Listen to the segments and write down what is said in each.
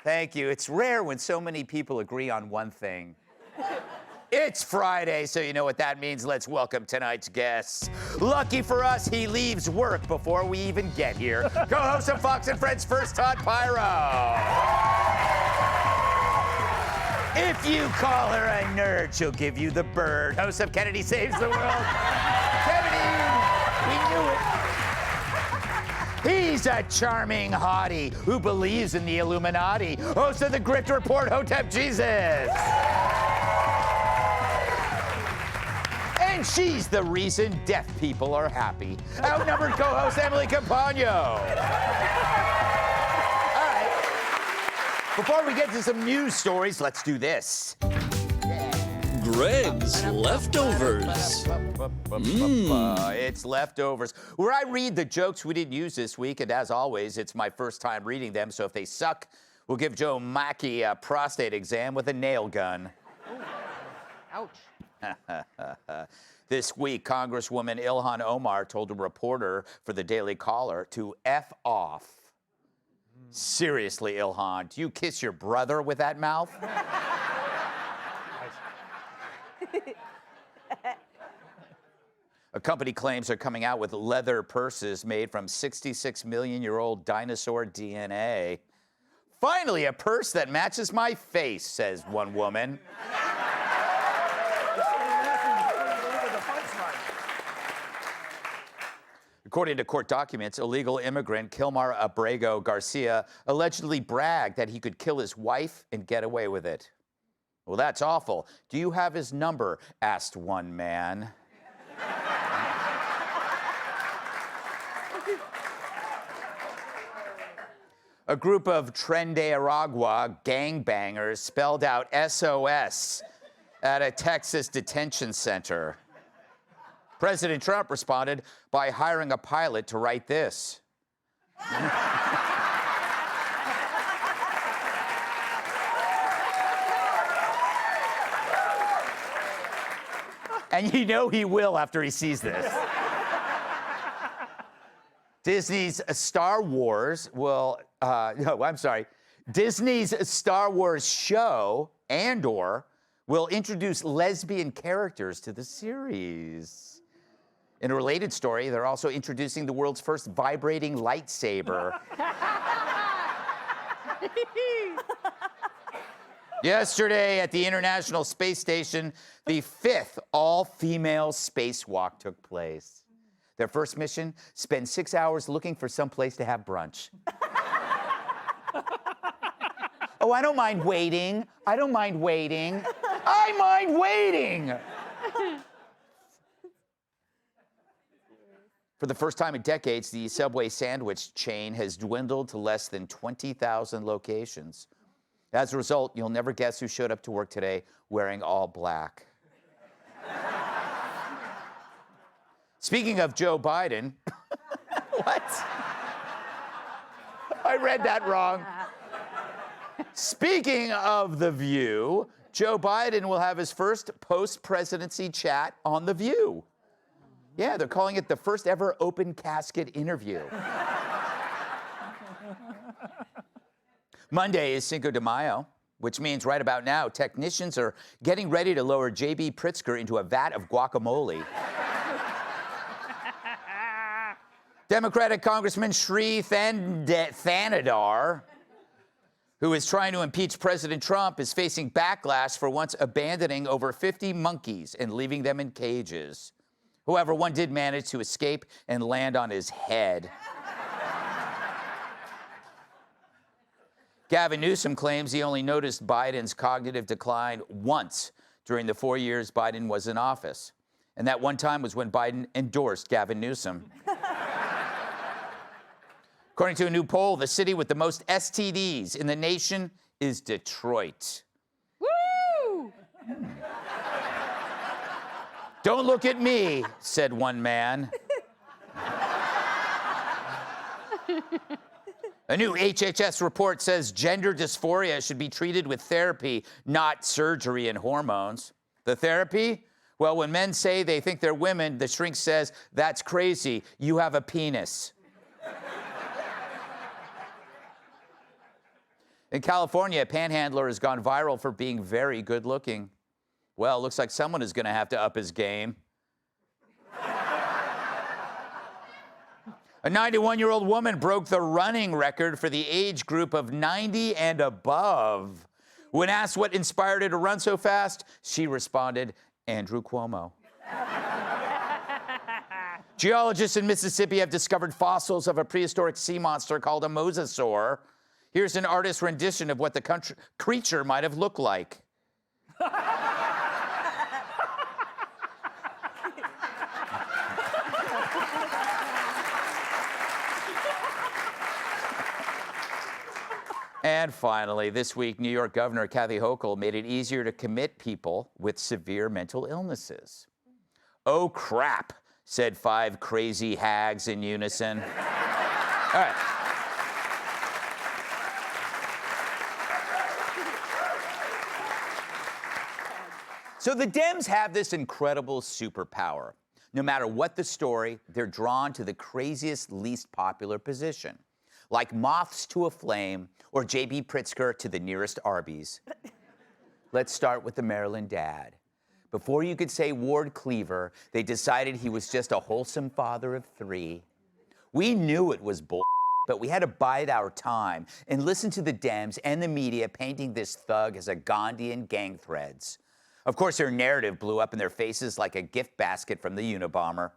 Thank you. It's rare when so many people agree on one thing. It's Friday, so you know what that means. Let's welcome tonight's guests. Lucky for us, he leaves work before we even get here. Co-host of Fox and Friends First, Todd Pyro. If you call her a nerd, she'll give you the bird. Host of Kennedy Saves the World. Kennedy, we knew it. He's a charming hottie who believes in the Illuminati. Host of the Grift Report, Hotep Jesus. And she's the reason deaf people are happy. Outnumbered co-host Emily Campagno. All right. Before we get to some news stories, let's do this. Greg's Leftovers. It's Leftovers, where I read the jokes we didn't use this week, and as always, it's my first time reading them, so if they suck, we'll give Joe Mackey a prostate exam with a nail gun. Ouch. This week, Congresswoman Ilhan Omar told a reporter for the Daily Caller to F off. Seriously, Ilhan, do you kiss your brother with that mouth? A company claims they're coming out with leather purses made from 66-million-year-old dinosaur DNA. Finally, a purse that matches my face, says one woman. According to court documents, illegal immigrant Kilmar Abrego Garcia allegedly bragged that he could kill his wife and get away with it. Well, that's awful. Do you have his number? Asked one man. A group of Tren de Aragua gangbangers spelled out SOS at a Texas detention center. President Trump responded by hiring a pilot to write this. And you know he will after he sees this. Disney's Star Wars will, Disney's Star Wars show, Andor, will introduce lesbian characters to the series. In a related story, they're also introducing the world's first vibrating lightsaber. Yesterday at the International Space Station, the 5th all-female spacewalk took place. Their first mission, spend 6 hours looking for some place to have brunch. Oh, I don't mind waiting. I don't mind waiting. I mind waiting. For the first time in decades, the Subway sandwich chain has dwindled to less than 20,000 locations. As a result, you'll never guess who showed up to work today wearing all black. Speaking of Joe Biden, what? I read that wrong. Speaking of The View, Joe Biden will have his first post-presidency chat on The View. Yeah, they're calling it the first ever open casket interview. Monday is Cinco de Mayo, which means right about now, technicians are getting ready to lower J.B. Pritzker into a vat of guacamole. Democratic Congressman Sri Thanadar, who is trying to impeach President Trump, is facing backlash for once abandoning over 50 monkeys and leaving them in cages. However, one did manage to escape and land on his head. Gavin Newsom claims he only noticed Biden's cognitive decline once during the 4 years Biden was in office. And that one time was when Biden endorsed Gavin Newsom. According to a new poll, the city with the most STDs in the nation is Detroit. Woo! Don't look at me, said one man. A new HHS report says gender dysphoria should be treated with therapy, not surgery and hormones. The therapy? Well, when men say they think they're women, the shrink says, that's crazy, you have a penis. In California, a panhandler has gone viral for being very good looking. Well, looks like someone is going to have to up his game. A 91-year-old woman broke the running record for the age group of 90 and above. When asked what inspired her to run so fast, she responded, Andrew Cuomo. Geologists in Mississippi have discovered fossils of a prehistoric sea monster called a mosasaur. Here's an artist's rendition of what the creature might have looked like. And finally, this week, New York Governor Kathy Hochul made it easier to commit people with severe mental illnesses. Oh, crap, said 5 crazy hags in unison. All right. So the Dems have this incredible superpower. No matter what the story, they're drawn to the craziest, least popular position. Like moths to a flame, or J.B. Pritzker to the nearest Arby's. Let's start with the Maryland dad. Before you could say Ward Cleaver, they decided he was just a wholesome father of 3. We knew it was bull, but we had to bide our time and listen to the Dems and the media painting this thug as a Gandhian gang threads. Of course, their narrative blew up in their faces like a gift basket from the Unabomber.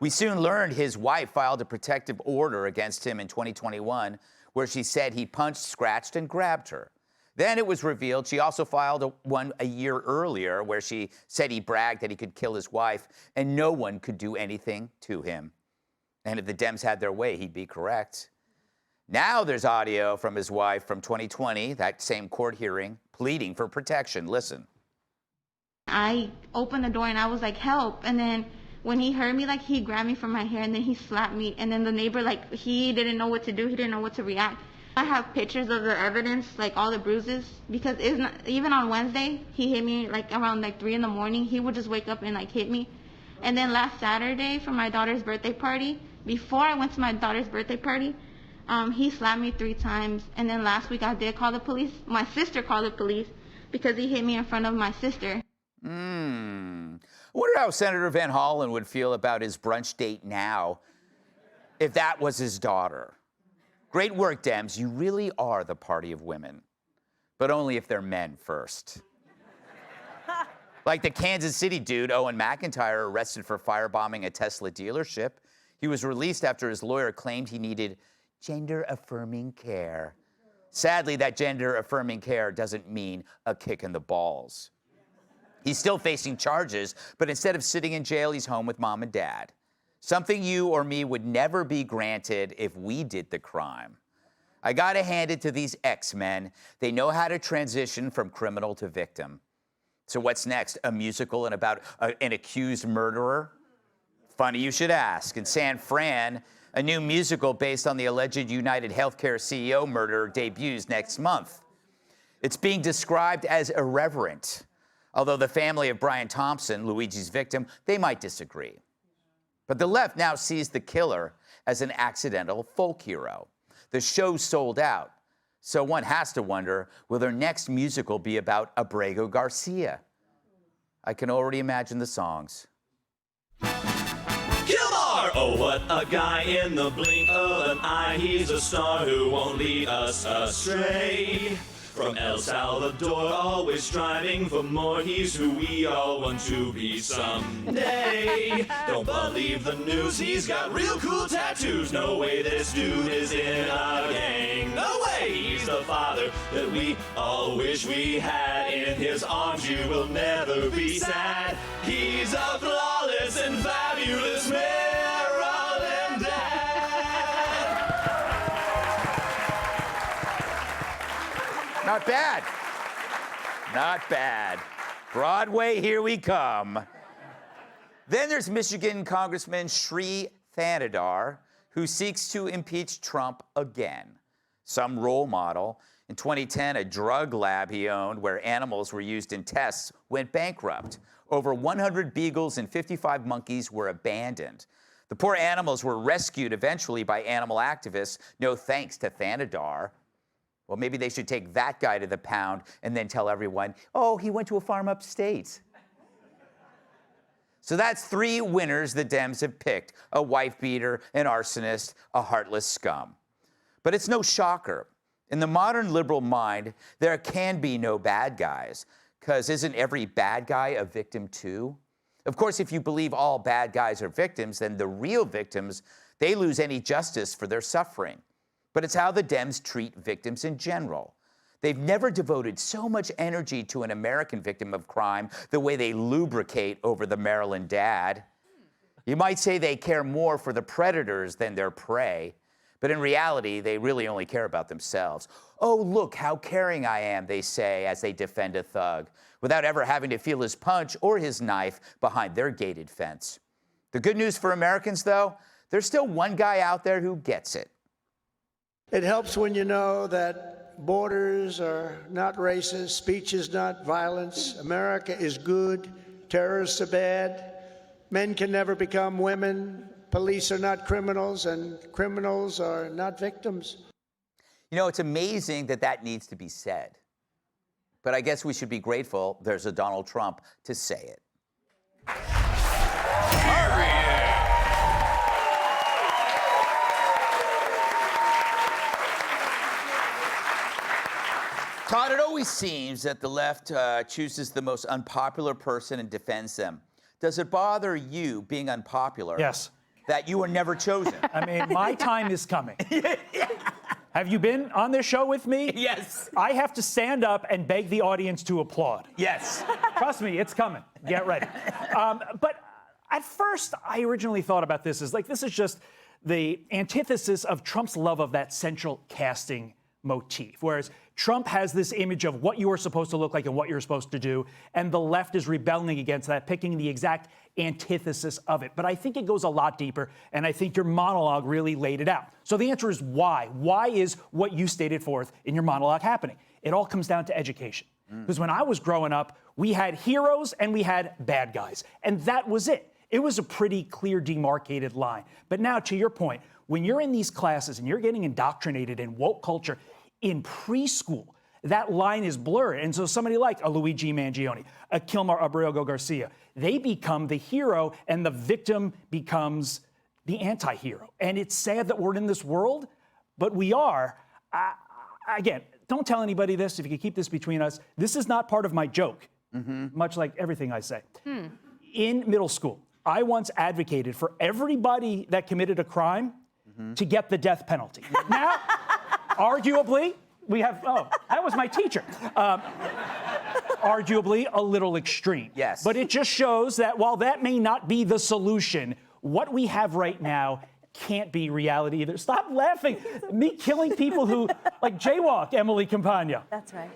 We soon learned his wife filed a protective order against him in 2021, where she said he punched, scratched, and grabbed her. Then it was revealed she also filed one a year earlier where she said he bragged that he could kill his wife and no one could do anything to him. And if the Dems had their way, he'd be correct. Now there's audio from his wife from 2020, that same court hearing, pleading for protection. Listen. I opened the door and I was like, help. And then when he heard me, like, he grabbed me from my hair and then he slapped me. And then the neighbor, like, he didn't know what to do. He didn't know what to react. I have pictures of the evidence, like all the bruises, because it's not, even on Wednesday, he hit me like around like 3 in the morning. He would just wake up and like hit me. And then last Saturday for my daughter's birthday party, before I went to my daughter's birthday party, he slapped me 3 times. And then last week I did call the police. My sister called the police because he hit me in front of my sister. I wonder how Senator Van Hollen would feel about his brunch date now if that was his daughter. Great work, Dems. You really are the party of women. But only if they're men first. Like the Kansas City dude, Owen McIntyre, arrested for firebombing a Tesla dealership. He was released after his lawyer claimed he needed gender-affirming care. Sadly, that gender-affirming care doesn't mean a kick in the balls. He's still facing charges, but instead of sitting in jail, he's home with mom and dad. Something you or me would never be granted if we did the crime. I gotta hand it to these X-Men. They know how to transition from criminal to victim. So what's next? A musical and about an accused murderer? Funny you should ask. In San Fran, a new musical based on the alleged United Healthcare CEO murder debuts next month. It's being described as irreverent, although the family of Brian Thompson, Luigi's victim, they might disagree. But the left now sees the killer as an accidental folk hero. The show's sold out, so one has to wonder, will their next musical be about Abrego Garcia? I can already imagine the songs. Gilmore! Oh, what a guy in the blink of an eye. He's a star who won't lead us astray. From El Salvador, always striving for more. He's who we all want to be someday. Don't believe the news, he's got real cool tattoos. No way this dude is in a gang. No way, he's the father that we all wish we had. In his arms you will never be sad. He's a flawless and fabulous Maryland dad. Not bad. Not bad. Broadway, here we come. Then there's Michigan Congressman Sri Thanedar, who seeks to impeach Trump again. Some role model. In 2010, a drug lab he owned where animals were used in tests went bankrupt. Over 100 beagles and 55 monkeys were abandoned. The poor animals were rescued eventually by animal activists, no thanks to Thanedar. Well, maybe they should take that guy to the pound and then tell everyone, oh, he went to a farm upstate. So that's 3 winners the Dems have picked: a wife beater, an arsonist, a heartless scum. But it's no shocker. In the modern liberal mind, there can be no bad guys, because isn't every bad guy a victim too? Of course, if you believe all bad guys are victims, then the real victims, they lose any justice for their suffering. But it's how the Dems treat victims in general. They've never devoted so much energy to an American victim of crime the way they lubricate over the Maryland dad. You might say they care more for the predators than their prey, but in reality, they really only care about themselves. Oh, look how caring I am, they say as they defend a thug, without ever having to feel his punch or his knife behind their gated fence. The good news for Americans, though, there's still one guy out there who gets it. It helps when you know that borders are not racist, speech is not violence, America is good, terrorists are bad, men can never become women, police are not criminals, and criminals are not victims. You know, it's amazing that that needs to be said. But I guess we should be grateful there's a Donald Trump to say it. Todd, it always seems that the left chooses the most unpopular person and defends them. Does it bother you, being unpopular, Yes. that you were never chosen? I mean, my time is coming. Have you been on this show with me? Yes. I have to stand up and beg the audience to applaud. Yes. Trust me, it's coming. Get ready. But at first, I originally thought about this as like, this is just the antithesis of Trump's love of that central casting motif, whereas Trump has this image of what you are supposed to look like and what you're supposed to do, and the left is rebelling against that, picking the exact antithesis of it. But I think it goes a lot deeper, and I think your monologue really laid it out. So the answer is why? Why is what you stated forth in your monologue happening? It all comes down to education. Because when I was growing up, we had heroes and we had bad guys, and that was it. It was a pretty clear, demarcated line. But now, to your point, when you're in these classes and you're getting indoctrinated in woke culture in preschool, that line is blurred. And so somebody like a Luigi Mangione, a Kilmar Abrego Garcia, they become the hero and the victim becomes the anti-hero. And it's sad that we're in this world, but we are. Again, don't tell anybody this. If you could keep this between us, this is not part of my joke, much like everything I say. In middle school, I once advocated for everybody that committed a crime to get the death penalty. Now, arguably, we have, that was my teacher. Arguably a little extreme. Yes. But it just shows that while that may not be the solution, what we have right now can't be reality either. Stop laughing. Me killing people who, like, jaywalk, Emily Campagna. That's right.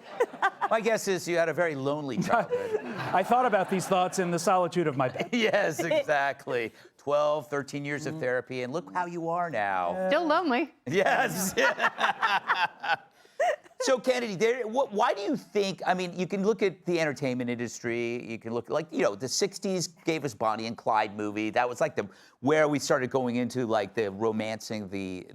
My guess is you had a very lonely childhood. I thought about these thoughts in the solitude of my bed. Yes, exactly. 12, 13 years of therapy, and look how you are now. Still lonely. Yes. So, Kennedy, why do you think, I mean, you can look at the entertainment industry, you can look, like, you know, the 60s gave us Bonnie and Clyde movie. That was like where we started going into, like, the romancing the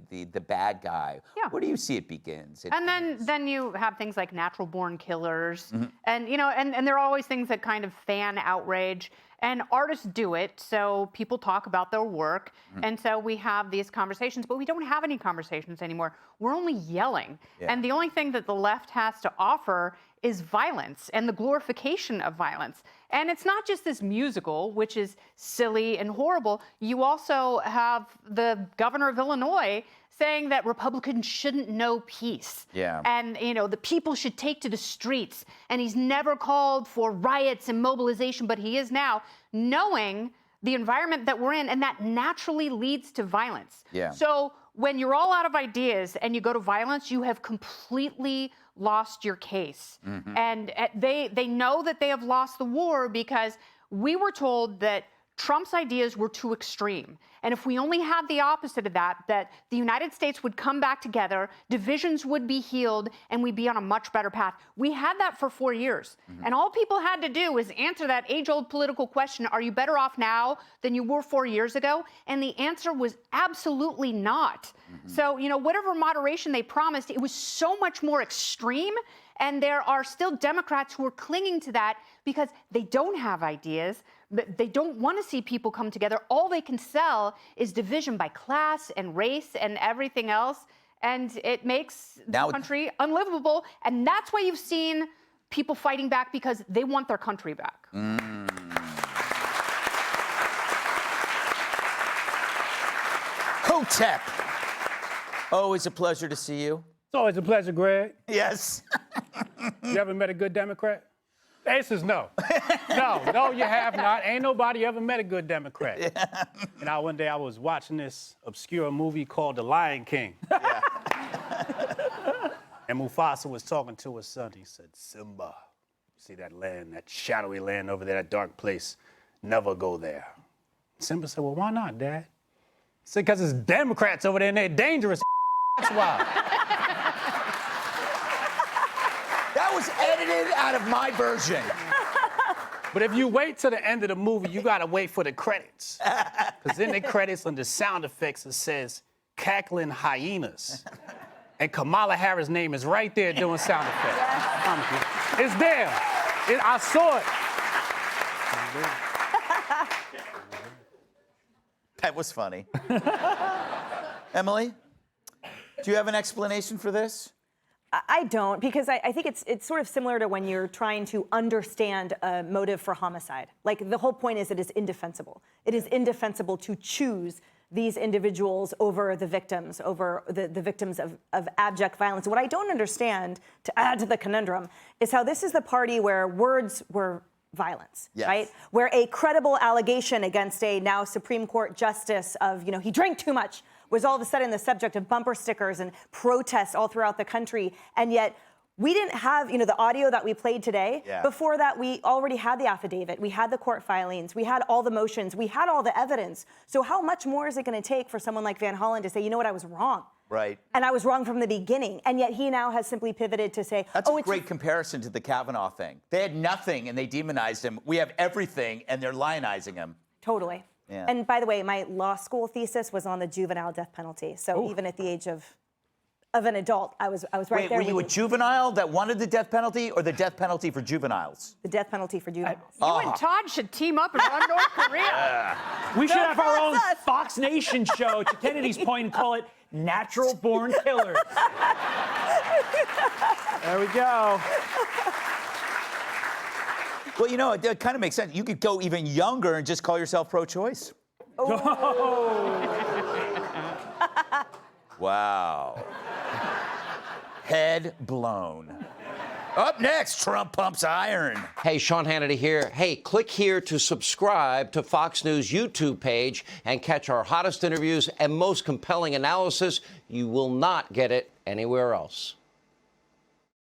bad guy. Yeah. Where do you see it begins? And then you have things like natural born killers. And, you know, and there are always things that kind of fan outrage. And artists do it, so people talk about their work. And so we have these conversations, but we don't have any conversations anymore. We're only yelling. Yeah. And the only thing that the left has to offer is violence and the glorification of violence. And it's not just this musical, which is silly and horrible. You also have the governor of Illinois saying that Republicans shouldn't know peace. Yeah. And, you know, the people should take to the streets. And he's never called for riots and mobilization, but he is now, knowing the environment that we're in, and that naturally leads to violence. Yeah. So when you're all out of ideas and you go to violence, you have completely lost your case. And they know that they have lost the war because we were told that Trump's ideas were too extreme. And if we only had the opposite of that, that the United States would come back together, divisions would be healed, and we'd be on a much better path. We had that for 4 years. And all people had to do was answer that age-old political question, are you better off now than you were 4 years ago? And the answer was absolutely not. So, you know, whatever moderation they promised, it was so much more extreme. And there are still Democrats who are clinging to that because they don't have ideas. They don't want to see people come together. All they can sell is division by class and race and everything else. And it makes the country unlivable. And that's why you've seen people fighting back, because they want their country back. Hotep. Always a pleasure to see you. It's always a pleasure, Greg. Yes. You ever met a good Democrat? The answer is no. No, you have not. Ain't nobody ever met a good Democrat. Yeah. And one day I was watching this obscure movie called The Lion King. Yeah. And Mufasa was talking to his son. He said, Simba, you see that land, that shadowy land over there, that dark place, never go there. Simba said, well, why not, Dad? He said, because it's Democrats over there and they're dangerous. That's why. That was edited out of my version. But if you wait till the end of the movie, you gotta wait for the credits. Because in the credits, under sound effects, it says, cackling hyenas. And Kamala Harris' name is right there doing sound effects. It's there. I saw it. That was funny. Emily, do you have an explanation for this? I don't, because I think it's sort of similar to when you're trying to understand a motive for homicide. Like, the whole point is it is indefensible. It is indefensible to choose these individuals over the victims, over the victims of abject violence. What I don't understand, to add to the conundrum, is how this is the party where words were violence, yes, right? Where a credible allegation against a now Supreme Court justice of, you know, he drank too much, was all of a sudden the subject of bumper stickers and protests all throughout the country. And yet we didn't have, you know, the audio that we played today. Yeah. Before that, we already had the affidavit. We had the court filings. We had all the motions. We had all the evidence. So how much more is it going to take for someone like Van Hollen to say, you know what, I was wrong? Right. And I was wrong from the beginning. And yet he now has simply pivoted to say, that's a great comparison to the Kavanaugh thing. They had nothing and they demonized him. We have everything and they're lionizing him. Totally. Yeah. And by the way, my law school thesis was on the juvenile death penalty. So even at the age of an adult, I was right there. Were you a juvenile that wanted the death penalty, or the death penalty for juveniles? The death penalty for juveniles. You and Todd should team up and run North Korea. We should have our own Fox Nation show, to Kennedy's point, and call it Natural Born Killers. There we go. Well, you know, it kind of makes sense. You could go even younger and just call yourself pro-choice. Oh. Wow. Head blown. Up next, Trump pumps iron. Hey, Sean Hannity here. Hey, click here to subscribe to Fox News YouTube page and catch our hottest interviews and most compelling analysis. You will not get it anywhere else.